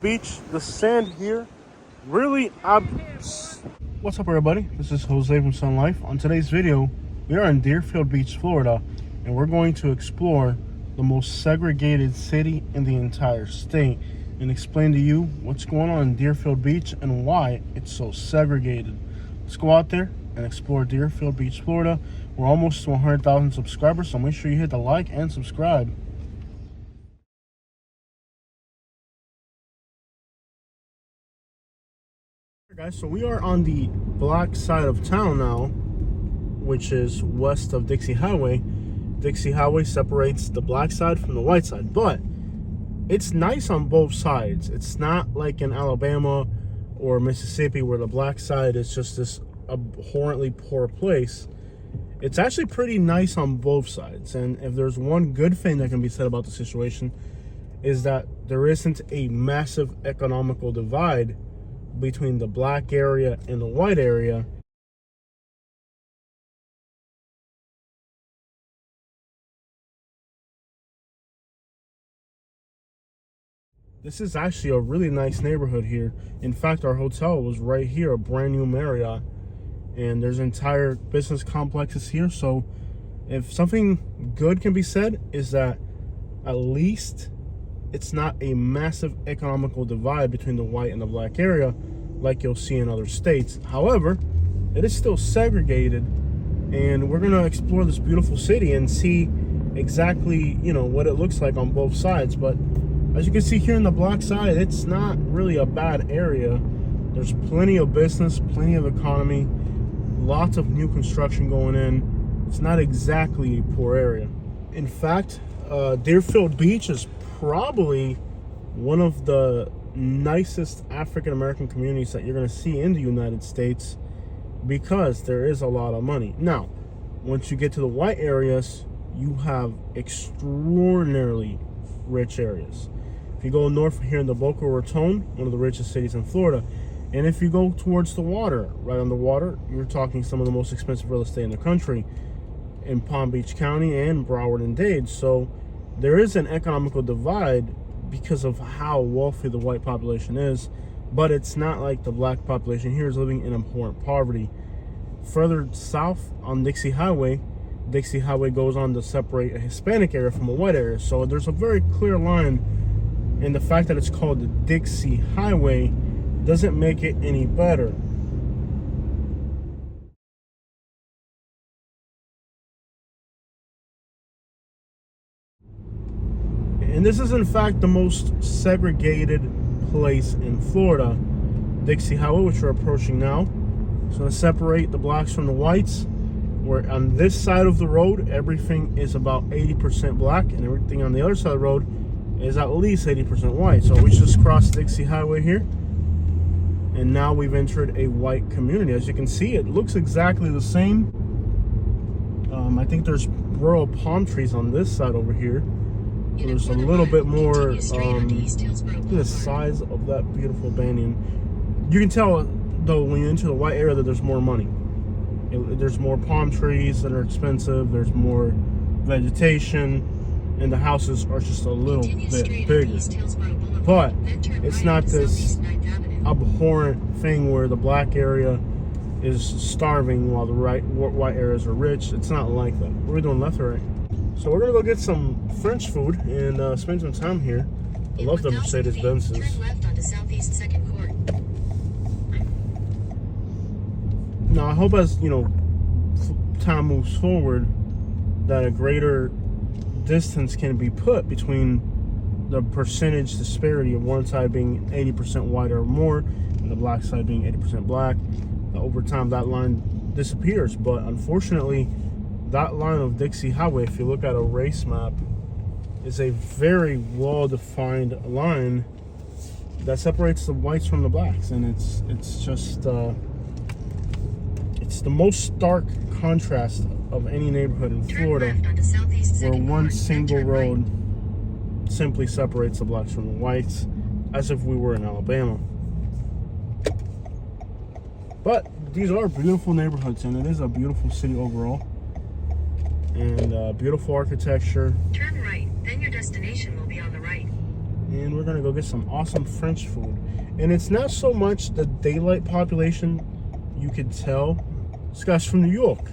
Beach, the sand here really What's up, everybody? This is Jose from Sun Life. On today's video, we are in Deerfield Beach, Florida, and we're going to explore the most segregated city in the entire state and explain to you what's going on in Deerfield Beach and why it's so segregated. Let's go out there and explore Deerfield Beach, Florida. We're almost to 100,000 subscribers, so make sure you hit the like and subscribe. Guys, so we are on the black side of town now, which is west of Dixie Highway. Dixie Highway separates the black side from the white side, but it's nice on both sides. It's not like in Alabama or Mississippi where the black side is just this abhorrently poor place. It's actually pretty nice on both sides, and if there's one good thing that can be said about the situation is that there isn't a massive economical divide between the black area and the white area. This is actually a really nice neighborhood here. In fact, our hotel was right here, a brand new Marriott, and there's entire business complexes here. So if something good can be said is that at least it's not a massive economical divide between the white and the black area like you'll see in other states. However, it is still segregated, and we're gonna explore this beautiful city and see exactly, what it looks like on both sides. But as you can see here in the black side, it's not really a bad area. There's plenty of business, plenty of economy, lots of new construction going in. It's not exactly a poor area. In fact, Deerfield Beach is probably one of the nicest African American communities that you're going to see in the United States, because there is a lot of money. Now, once you get to the white areas, you have extraordinarily rich areas. If you go north here in the Boca Raton, one of the richest cities in Florida, and if you go towards the water, right on the water, you're talking some of the most expensive real estate in the country in Palm Beach County and Broward and Dade. So there is an economical divide because of how wealthy the white population is, but it's not like the black population here is living in abhorrent poverty. Further south on Dixie Highway goes on to separate a Hispanic area from a white area. So there's a very clear line, and the fact that it's called the Dixie Highway doesn't make it any better. And this is in fact the most segregated place in Florida. Dixie Highway, which we're approaching now, is going to separate the blacks from the whites, where on this side of the road everything is about 80% black, and everything on the other side of the road is at least 80% white. So we just crossed Dixie Highway here, and now we've entered a white community. As you can see, it looks exactly the same. I think there's rural palm trees on this side over here. So there's a little bit more, look at the size of that beautiful banyan. You can tell, though, when you enter the white area that there's more money. There's more palm trees that are expensive, there's more vegetation, and the houses are just a little bit bigger. But it's not this abhorrent thing where the black area is starving while the white areas are rich. It's not like that. What are we doing, left or right? So we're gonna go get some French food and spend some time here. I love the Mercedes-Benzes. Now I hope as time moves forward that a greater distance can be put between the percentage disparity of one side being 80% white or more and the black side being 80% black. Over time that line disappears, but unfortunately that line of Dixie Highway, if you look at a race map, is a very well-defined line that separates the whites from the blacks, and it's just it's the most stark contrast of any neighborhood in Florida, where one single road simply separates the blacks from the whites, as if we were in Alabama. But these are beautiful neighborhoods, and it is a beautiful city overall. And beautiful architecture. Turn right, then your destination will be on the right. and we're gonna go get some awesome French food. And it's not so much the daylight population, you could tell. This guy's from New York.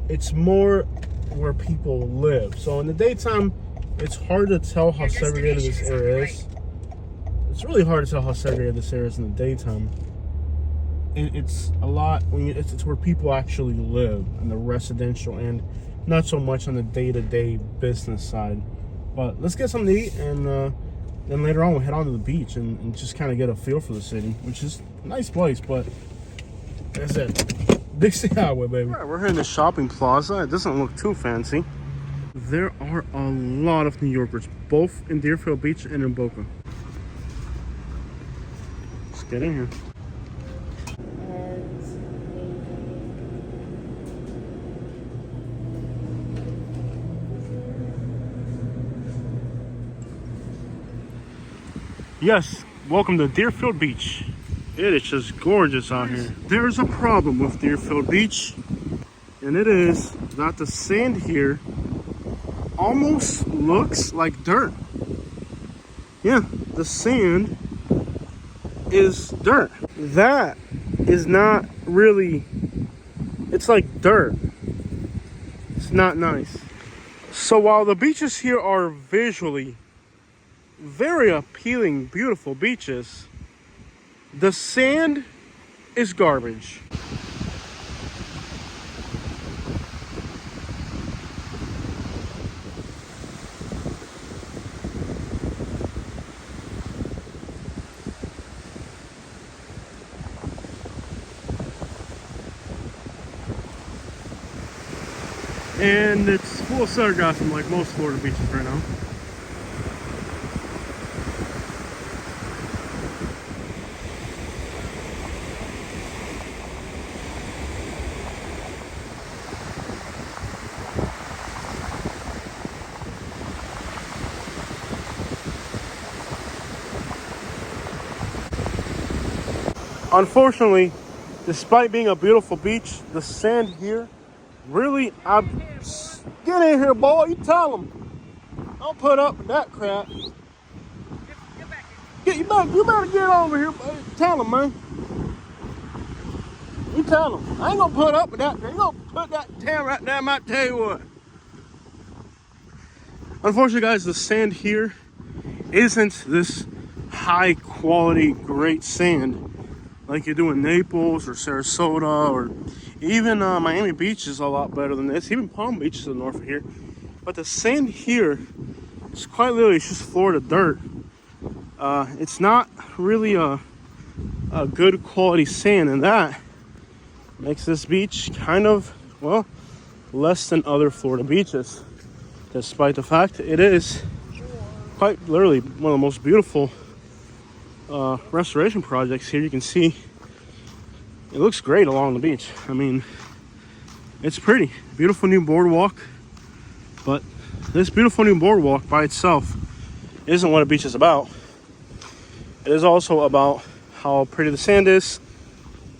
It's more where people live. So in the daytime, it's hard to tell how segregated this area is. It's really hard to tell how segregated this area is in the daytime. It's a lot when it's where people actually live, in the residential, and not so much on the day-to-day business side. But let's get something to eat, and then later on we'll head on to the beach and just kind of get a feel for the city, which is a nice place. But that's it. Dixie Highway, baby. All right, we're here in the shopping plaza. It doesn't look too fancy. There are a lot of New Yorkers, both in Deerfield Beach and in Boca. Let's get in here. Yes, welcome to Deerfield Beach. It is just gorgeous out here. There's a problem with Deerfield Beach, and it is that the sand here almost looks like dirt. Yeah, the sand is dirt. That is not really, it's like dirt. It's not nice. So while the beaches here are visually very appealing, beautiful beaches, the sand is garbage. And it's full of sargassum like most Florida beaches right now. Unfortunately, despite being a beautiful beach, the sand here really, get in here, boy. You tell them. Don't put up with that crap. You better get over here. Tell them, man. You tell them. I ain't gonna put up with that. You gonna put that tail right there, I might tell you what. Unfortunately, guys, the sand here isn't this high quality, great sand like you do in Naples or Sarasota, or even Miami Beach is a lot better than this. Even Palm Beach is to the north of here. But the sand here is quite literally, it's just Florida dirt. It's not really a good quality sand, and that makes this beach kind of, well, less than other Florida beaches. Despite the fact it is quite literally one of the most beautiful restoration projects here. You can see it looks great along the beach. I mean, it's pretty. Beautiful new boardwalk. But this beautiful new boardwalk by itself isn't what a beach is about. It is also about how pretty the sand is.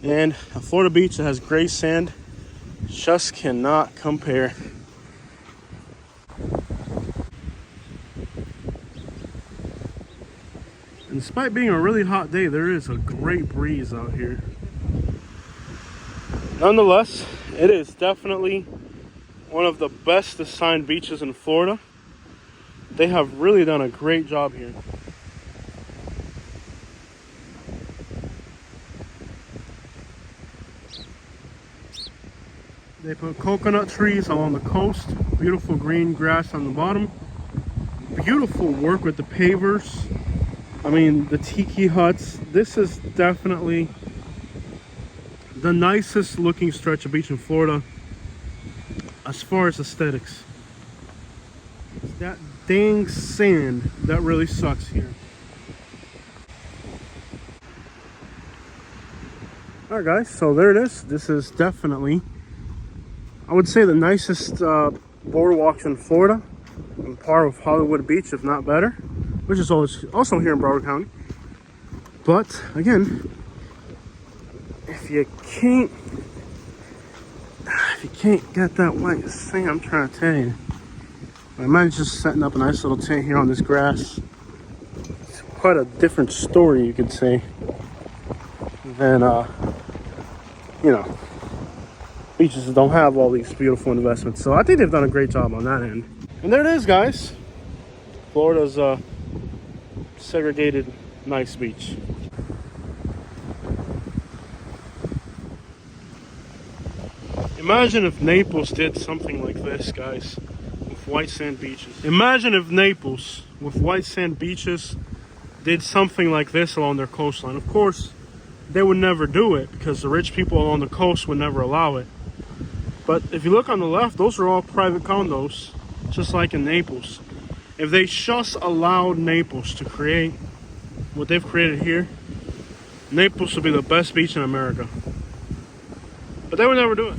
And a Florida beach that has gray sand just cannot compare. And despite being a really hot day, there is a great breeze out here. Nonetheless, it is definitely one of the best assigned beaches in Florida. They have really done a great job here. They put coconut trees along the coast, beautiful green grass on the bottom, beautiful work with the pavers. I mean, the tiki huts. This is definitely the nicest looking stretch of beach in Florida as far as aesthetics. It's that dang sand that really sucks here. Alright guys, so there it is. This is definitely, I would say, the nicest boardwalks in Florida, on par with Hollywood Beach, if not better, which is also here in Broward County. But again, if you can't get that white sand, I'm trying to tell you, I might just setting up a nice little tent here on this grass quite a different story, you could say, than you know, beaches that don't have all these beautiful investments. So I think they've done a great job on that end. And there it is, guys. Florida's segregated nice beach. Imagine if Naples did something like this, guys, with white sand beaches. Imagine if Naples, with white sand beaches, did something like this along their coastline. Of course, they would never do it because the rich people along the coast would never allow it. But if you look on the left, those are all private condos, just like in Naples. If they just allowed Naples to create what they've created here, Naples would be the best beach in America. But they would never do it.